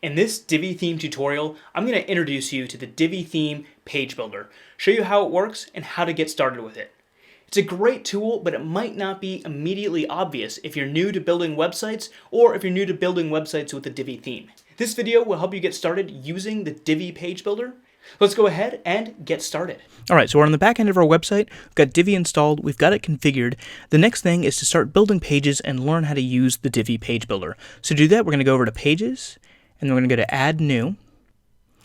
In this Divi theme tutorial, I'm going to introduce you to the Divi theme page builder, show you how it works and how to get started with it. It's a great tool, but it might not be immediately obvious if you're new to building websites or if you're new to building websites with the Divi theme. This video will help you get started using the Divi page builder. Let's go ahead and get started. All right, so we're on the back end of our website. We've got Divi installed. We've got it configured. The next thing is to start building pages and learn how to use the Divi page builder. So to do that, we're going to go over to Pages, and then we're going to go to Add New.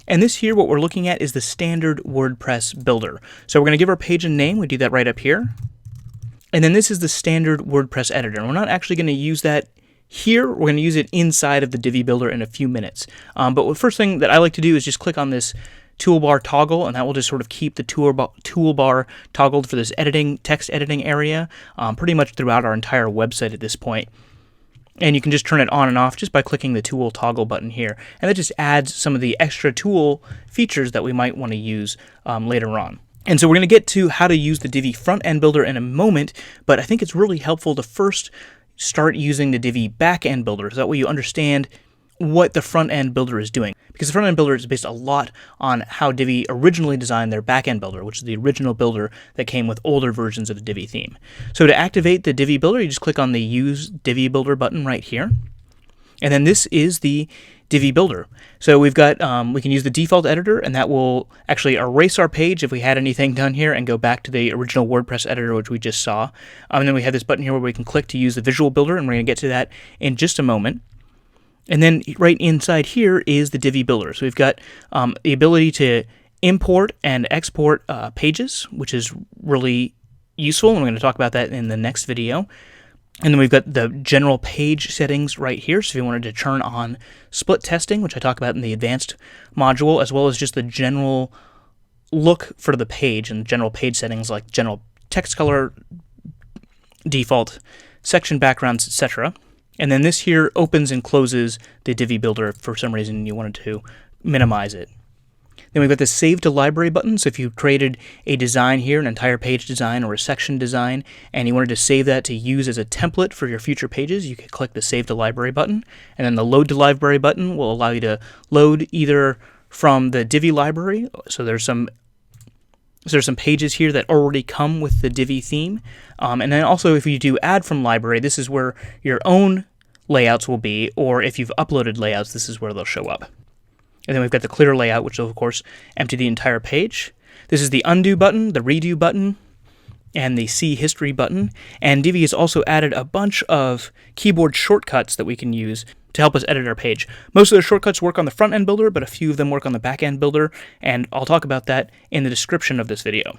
And this here, what we're looking at is the standard WordPress builder. So we're going to give our page a name. We do that right up here. And then this is the standard WordPress editor. And we're not actually going to use that here. We're going to use it inside of the Divi builder in a few minutes. But the first thing that I like to do is just click on this toolbar toggle, and that will just sort of keep the toolbar toggled for this text editing area pretty much throughout our entire website at this point. And you can just turn it on and off just by clicking the tool toggle button here. And that just adds some of the extra tool features that we might want to use later on. And so we're going to get to how to use the Divi front-end builder in a moment, but I think it's really helpful to first start using the Divi back-end builder, so that way you understand what the front-end builder is doing. Because the front-end builder is based a lot on how Divi originally designed their back-end builder, which is the original builder that came with older versions of the Divi theme. So to activate the Divi builder, you just click on the Use Divi Builder button right here. And then this is the Divi builder. So we've got, we can use the default editor, and that will actually erase our page if we had anything done here and go back to the original WordPress editor, which we just saw. And then we have this button here where we can click to use the visual builder, and we're going to get to that in just a moment. And then right inside here is the Divi builder. So we've got the ability to import and export pages, which is really useful, and we're going to talk about that in the next video. And then we've got the general page settings right here. So if you wanted to turn on split testing, which I talk about in the advanced module, as well as just the general look for the page and general page settings like general text color, default section backgrounds, etc. And then this here opens and closes the Divi builder if for some reason you wanted to minimize it. Then we've got the Save to Library button. So if you created a design here, an entire page design or a section design, and you wanted to save that to use as a template for your future pages, you could click the Save to Library button. And then the Load to Library button will allow you to load either from the Divi library. So there's some pages here that already come with the Divi theme. And then also if you do add from library, this is where your own layouts will be, or if you've uploaded layouts, this is where they'll show up. And then we've got the clear layout, which will of course empty the entire page. This is the undo button, the redo button, and the see history button. And Divi has also added a bunch of keyboard shortcuts that we can use to help us edit our page. Most of the shortcuts work on the front-end builder, but a few of them work on the back-end builder, and I'll talk about that in the description of this video.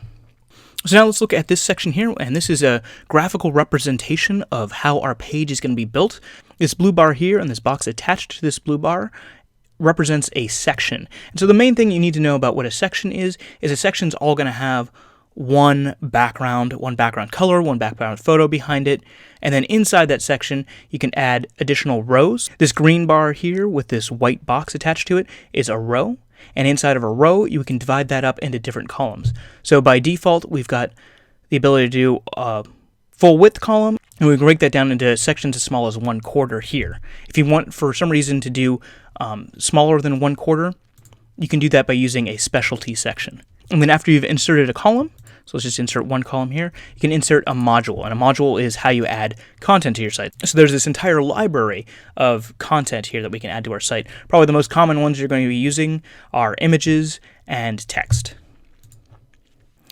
So now let's look at this section here, and this is a graphical representation of how our page is going to be built. This blue bar here and this box attached to this blue bar represents a section. And so the main thing you need to know about what a section is a section's all going to have one background color, one background photo behind it, and then inside that section you can add additional rows. This green bar here with this white box attached to it is a row, and inside of a row you can divide that up into different columns. So by default we've got the ability to do a full width column, and we can break that down into sections as small as 1/4 here. If you want for some reason to do smaller than 1/4, you can do that by using a specialty section. And then after you've inserted a column, so let's just insert one column here, you can insert a module, and a module is how you add content to your site. So there's this entire library of content here that we can add to our site. Probably the most common ones you're going to be using are images and text.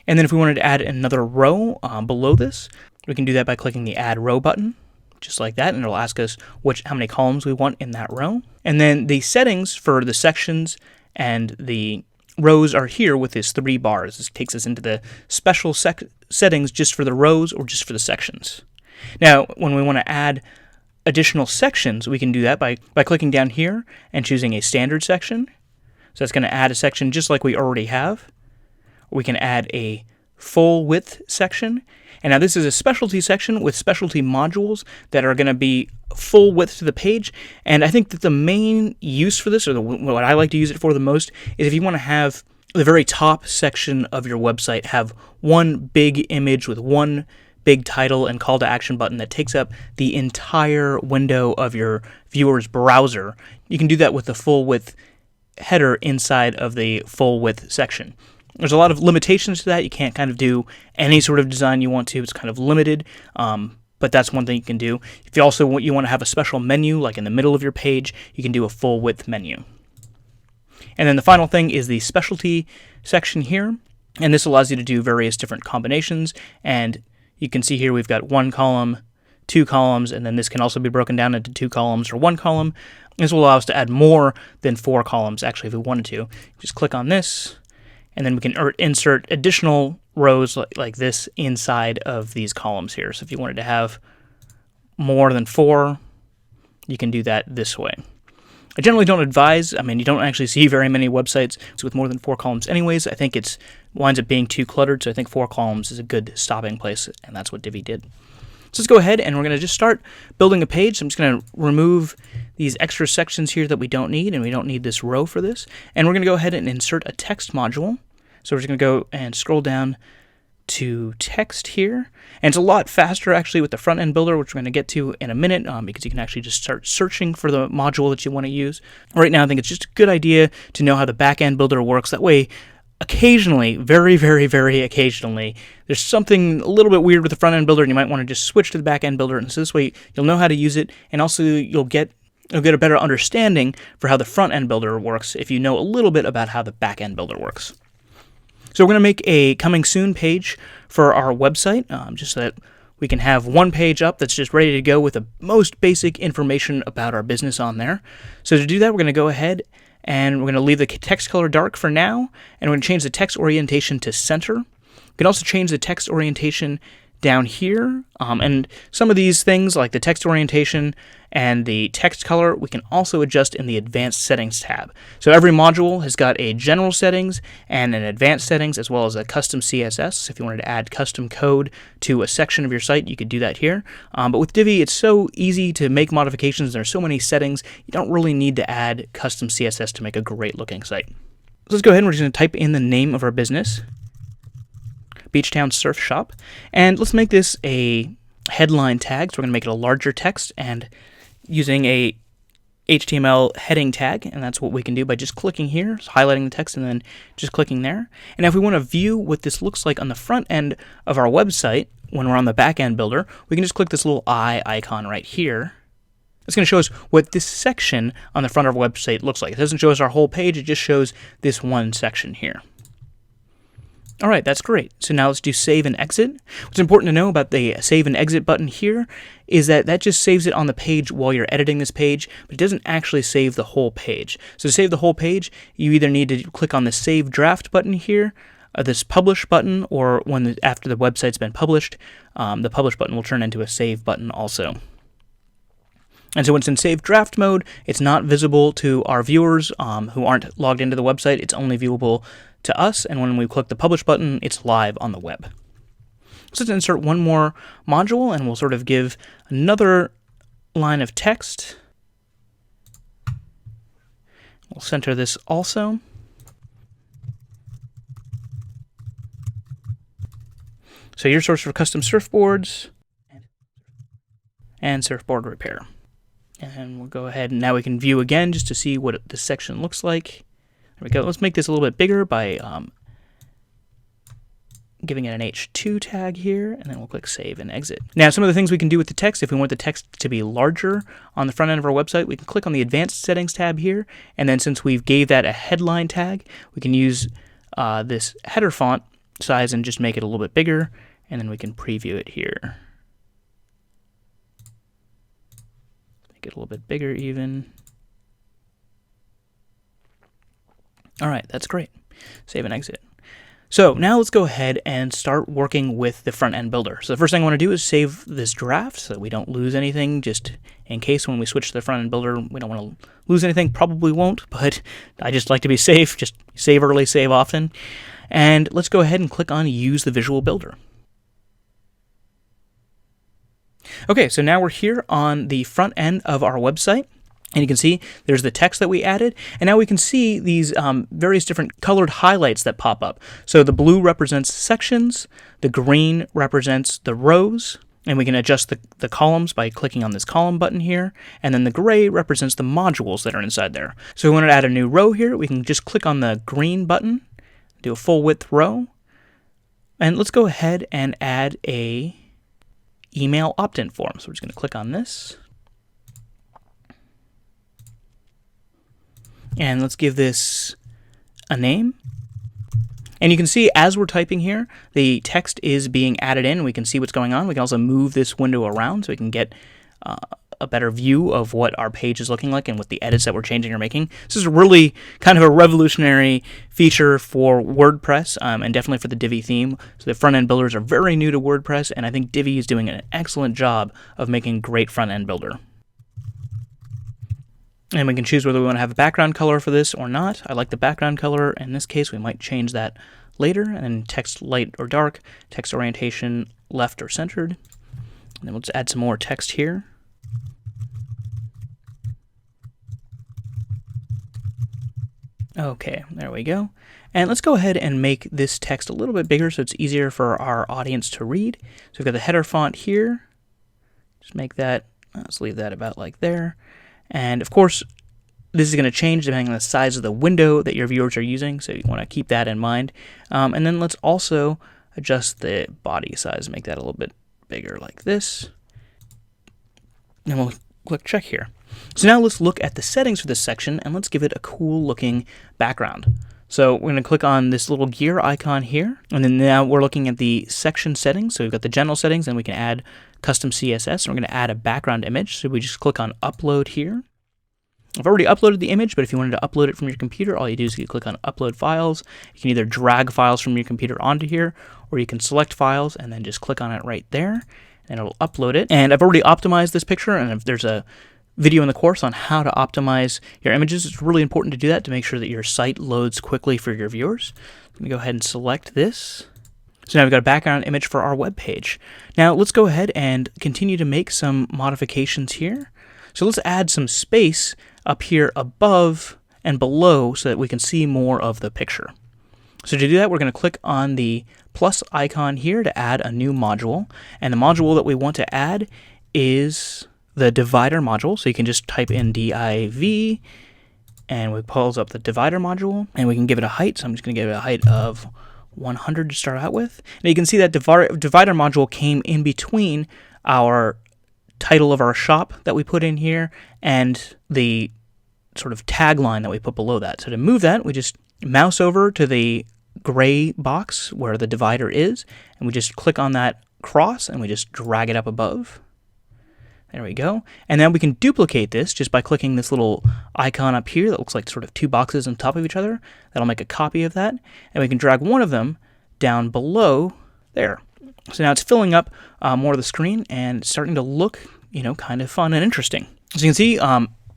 And then if we wanted to add another row below this, we can do that by clicking the Add Row button, just like that, and it'll ask us how many columns we want in that row. And then the settings for the sections and the rows are here with these 3 bars. This takes us into the special settings just for the rows or just for the sections. Now, when we want to add additional sections, we can do that by clicking down here and choosing a standard section. So that's going to add a section just like we already have. We can add a full width section. And now this is a specialty section with specialty modules that are going to be full width to the page. And I think that the main use for this, or what I like to use it for the most, is if you want to have the very top section of your website have one big image with one big title and call to action button that takes up the entire window of your viewer's browser. You can do that with the full width header inside of the full width section. There's a lot of limitations to that. You can't kind of do any sort of design you want to. It's kind of limited, but that's one thing you can do. If you also want to have a special menu, like in the middle of your page, you can do a full width menu. And then the final thing is the specialty section here, and this allows you to do various different combinations, and you can see here we've got 1 column, 2 columns, and then this can also be broken down into 2 columns or 1 column. This will allow us to add more than 4 columns, actually, if we wanted to. Just click on this, and then we can insert additional rows like this inside of these columns here. So if you wanted to have more than 4, you can do that this way. I generally don't advise. I mean, you don't actually see very many websites with more than 4 columns anyways. I think it winds up being too cluttered, so I think 4 columns is a good stopping place, and that's what Divi did. So let's go ahead and we're going to just start building a page. So I'm just going to remove these extra sections here that we don't need, and we don't need this row for this. And we're going to go ahead and insert a text module. So we're just going to go and scroll down to text here. And it's a lot faster actually with the front end builder, which we're going to get to in a minute, because you can actually just start searching for the module that you want to use. Right now, I think it's just a good idea to know how the back end builder works. That way, occasionally, very, very, very occasionally, there's something a little bit weird with the front end builder, and you might want to just switch to the back end builder. And so this way, you'll know how to use it, and also you'll get a better understanding for how the front end builder works if you know a little bit about how the back end builder works. So we're going to make a coming soon page for our website, just so that we can have one page up that's just ready to go with the most basic information about our business on there. So to do that, we're going to go ahead and we're going to leave the text color dark for now, and we're going to change the text orientation to center. We can also change the text orientation down here, and some of these things like the text orientation and the text color we can also adjust in the advanced settings tab. So every module has got a general settings and an advanced settings, as well as a custom CSS. If you wanted to add custom code to a section of your site, you could do that here. But with Divi, it's so easy to make modifications. There's so many settings, you don't really need to add custom CSS to make a great looking site. So let's go ahead and we're just going to type in the name of our business, Beachtown Surf Shop, and let's make this a headline tag. So we're going to make it a larger text and using a HTML heading tag, and that's what we can do by just clicking here, so highlighting the text and then just clicking there. And if we want to view what this looks like on the front end of our website when we're on the back end builder, we can just click this little eye icon right here. It's going to show us what this section on the front of our website looks like. It doesn't show us our whole page, it just shows this one section here. All right, that's great. So now let's do save and exit. What's important to know about the save and exit button here is that that just saves it on the page while you're editing this page, but it doesn't actually save the whole page. So to save the whole page, you either need to click on the save draft button here, this publish button, or after the website's been published, the publish button will turn into a save button also. And so when it's in save draft mode, it's not visible to our viewers who aren't logged into the website. It's only viewable to us, and when we click the publish button, it's live on the web. So let's insert one more module, and we'll sort of give another line of text. We'll center this also. So your source for custom surfboards and surfboard repair. And we'll go ahead and now we can view again just to see what this section looks like. There we go. Let's make this a little bit bigger by giving it an H2 tag here, and then we'll click save and exit. Now, some of the things we can do with the text, if we want the text to be larger on the front end of our website, we can click on the advanced settings tab here, and then since we've gave that a headline tag, we can use this header font size and just make it a little bit bigger, and then we can preview it here. Make it a little bit bigger even. All right, that's great. Save and exit. So now let's go ahead and start working with the front end builder. So the first thing I want to do is save this draft so that we don't lose anything, just in case when we switch to the front end builder, we don't want to lose anything. Probably won't, but I just like to be safe. Just save early, save often. And let's go ahead and click on Use the Visual Builder. Okay, so now we're here on the front end of our website. And you can see there's the text that we added, and now we can see these various different colored highlights that pop up. So the blue represents sections, the green represents the rows, and we can adjust the columns by clicking on this column button here, and then the gray represents the modules that are inside there. So we want to add a new row here, we can just click on the green button, do a full width row, and let's go ahead and add a email opt-in form. So we're just going to click on this. And let's give this a name. And you can see as we're typing here, the text is being added in. We can see what's going on. We can also move this window around so we can get a better view of what our page is looking like and what the edits that we're changing or making. This is really kind of a revolutionary feature for WordPress and definitely for the Divi theme. So the front-end builders are very new to WordPress, and I think Divi is doing an excellent job of making a great front-end builder. And we can choose whether we want to have a background color for this or not. I like the background color. In this case, we might change that later. And then text light or dark, text orientation left or centered. And then let's add some more text here. Okay, there we go. And let's go ahead and make this text a little bit bigger so it's easier for our audience to read. So we've got the header font here. Just make that, let's leave that about like there. And of course, this is going to change depending on the size of the window that your viewers are using, so you want to keep that in mind. And then let's also adjust the body size, make that a little bit bigger like this. And we'll click check here. So now let's look at the settings for this section, and let's give it a cool looking background. So we're going to click on this little gear icon here, and then now we're looking at the section settings. So we've got the general settings, and we can add custom CSS, and we're going to add a background image. So we just click on upload here. I've already uploaded the image, but if you wanted to upload it from your computer, all you do is you click on upload files. You can either drag files from your computer onto here, or you can select files and then just click on it right there, and it'll upload it. And I've already optimized this picture, and if there's a video in the course on how to optimize your images, it's really important to do that to make sure that your site loads quickly for your viewers. I'm going to go ahead and select this. So now we've got a background image for our web page. Now let's go ahead and continue to make some modifications here. So let's add some space up here above and below so that we can see more of the picture. So to do that, we're going to click on the plus icon here to add a new module. And the module that we want to add is the divider module. So you can just type in div, and we pulls up the divider module, and we can give it a height. So I'm just going to give it a height of 100 to start out with. And you can see that divider module came in between our title of our shop that we put in here and the sort of tagline that we put below that. So to move that, we just mouse over to the gray box where the divider is, and we just click on that cross and we just drag it up above. There we go. And then we can duplicate this just by clicking this little icon up here that looks like sort of two boxes on top of each other. That'll make a copy of that. And we can drag one of them down below there. So now it's filling up more of the screen, and it's starting to look, kind of fun and interesting. As you can see,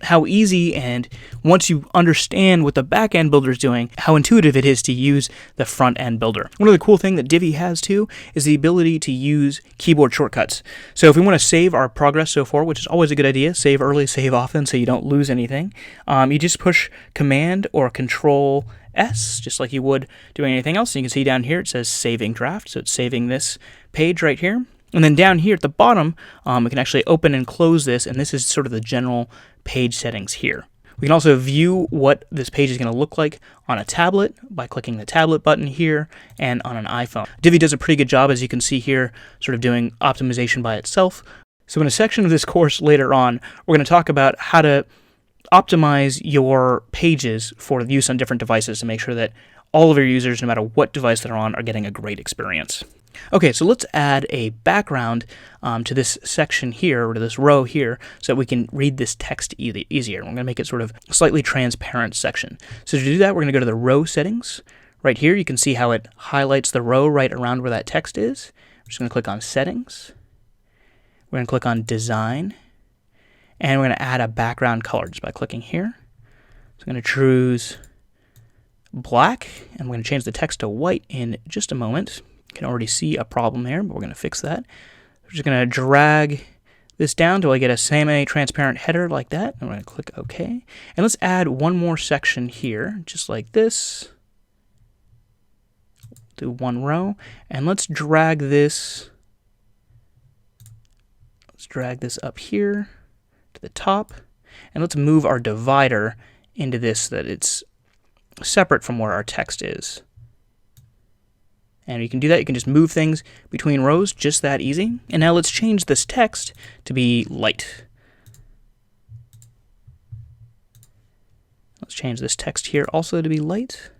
how easy, and once you understand what the back-end builder is doing, how intuitive it is to use the front-end builder. One other cool thing that Divi has too is the ability to use keyboard shortcuts. So if we want to save our progress so far, which is always a good idea, save early, save often so you don't lose anything, you just push Command or Control S, just like you would doing anything else. And you can see down here it says saving draft, so it's saving this page right here. And then down here at the bottom, we can actually open and close this, and this is sort of the general page settings here. We can also view what this page is going to look like on a tablet by clicking the tablet button here, and on an iPhone. Divi does a pretty good job, as you can see here, sort of doing optimization by itself. So in a section of this course later on, we're going to talk about how to optimize your pages for use on different devices to make sure that all of your users, no matter what device they're on, are getting a great experience. Okay, so let's add a background to this section here, or to this row here, so that we can read this text easier. We're going to make it sort of a slightly transparent section. So to do that, we're going to go to the row settings. Right here, you can see how it highlights the row right around where that text is. I'm just going to click on Settings. We're going to click on Design. And we're going to add a background color just by clicking here. So I'm going to choose black, and we're going to change the text to white in just a moment. You can already see a problem there, but we're going to fix that. We're just going to drag this down until I get a semi-transparent header like that. I'm going to click OK. And let's add one more section here, just like this. Do one row. And let's drag this. Let's drag this up here to the top. And let's move our divider into this so that it's separate from where our text is. And you can do that. You can just move things between rows, just that easy. And now let's change this text to be light. Let's change this text here also to be light.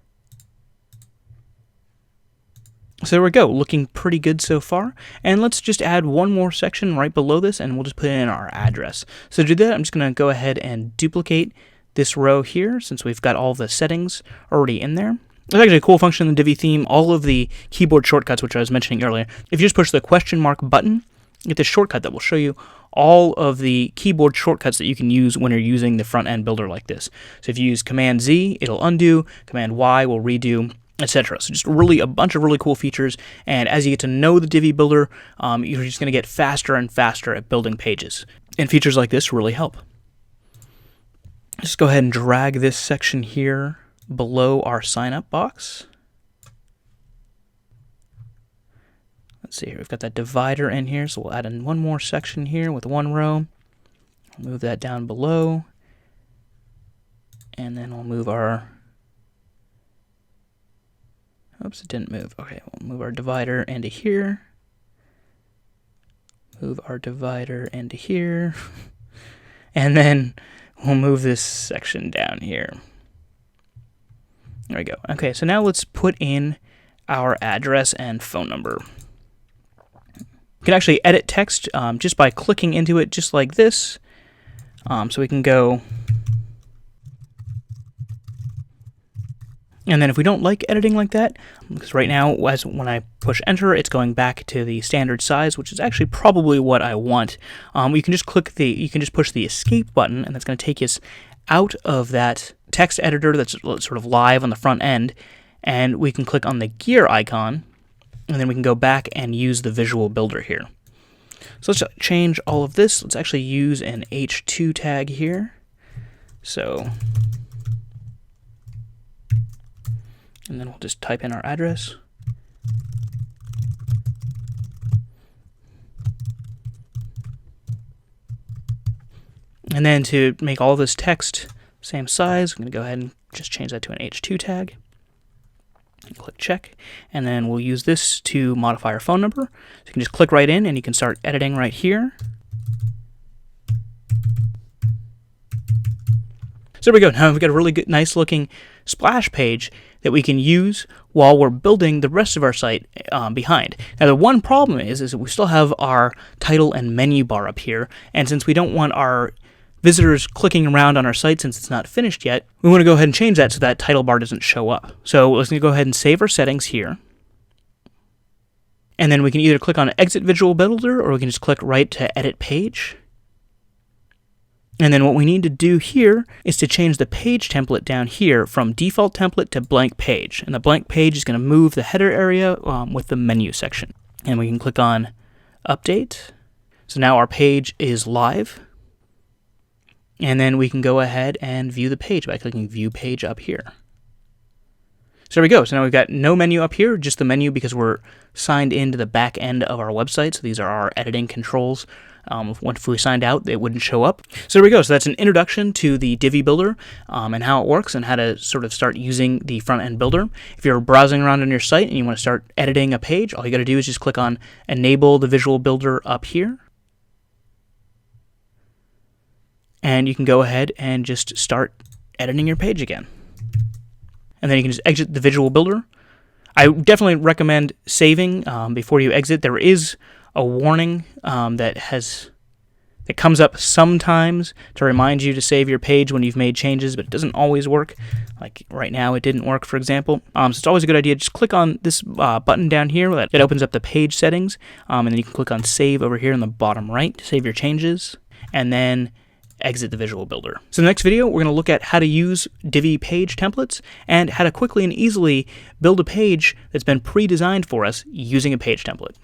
So there we go, looking pretty good so far. And let's just add one more section right below this, and we'll just put in our address. So to do that, I'm just going to go ahead and duplicate this row here, since we've got all the settings already in there. There's actually a cool function in the Divi theme, all of the keyboard shortcuts, which I was mentioning earlier. If you just push the question mark button, you get this shortcut that will show you all of the keyboard shortcuts that you can use when you're using the front-end builder like this. So if you use Command Z, it'll undo, Command Y will redo, etc. So just really a bunch of really cool features, and as you get to know the Divi builder, you're just going to get faster and faster at building pages. And features like this really help. Just go ahead and drag this section here below our sign up box. Let's see here, we've got that divider in here, so we'll add in one more section here with one row. We'll move that down below, and then we'll move our, oops, it didn't move. Okay, we'll move our divider into here. Move our divider into here. And then we'll move this section down here. There we go. Okay, so now let's put in our address and phone number. You can actually edit text just by clicking into it, just like this. So we can go, and then if we don't like editing like that, because right now, when I push enter, it's going back to the standard size, which is actually probably what I want. You can just push the escape button, and that's going to take us out of that text editor that's sort of live on the front end, and we can click on the gear icon, and then we can go back and use the visual builder here. So let's change all of this. Let's actually use an H2 tag here. So, and then we'll just type in our address. And then to make all this text same size, I'm going to go ahead and just change that to an H2 tag. Click check, and then we'll use this to modify our phone number. So you can just click right in, and you can start editing right here. So there we go. Now we've got a really good, nice looking splash page that we can use while we're building the rest of our site behind. Now the one problem is that we still have our title and menu bar up here, and since we don't want our visitors clicking around on our site since it's not finished yet, we want to go ahead and change that so that title bar doesn't show up. So let's go ahead and save our settings here. And then we can either click on Exit Visual Builder, or we can just click right to Edit Page. And then what we need to do here is to change the page template down here from default template to blank page. And the blank page is going to move the header area with the menu section. And we can click on Update. So now our page is live. And then we can go ahead and view the page by clicking View Page up here. So there we go. So now we've got no menu up here, just the menu because we're signed into the back end of our website. So these are our editing controls. If we signed out, it wouldn't show up. So there we go. So that's an introduction to the Divi builder and how it works and how to sort of start using the front-end builder. If you're browsing around on your site and you want to start editing a page, all you got to do is just click on Enable the Visual Builder up here. And you can go ahead and just start editing your page again. And then you can just exit the Visual Builder. I definitely recommend saving before you exit. There is a warning that comes up sometimes to remind you to save your page when you've made changes, but it doesn't always work. Like right now, it didn't work, for example. So it's always a good idea. Just click on this button down here that opens up the page settings, and then you can click on Save over here in the bottom right to save your changes, and then exit the Visual Builder. So in the next video, we're going to look at how to use Divi page templates and how to quickly and easily build a page that's been pre-designed for us using a page template.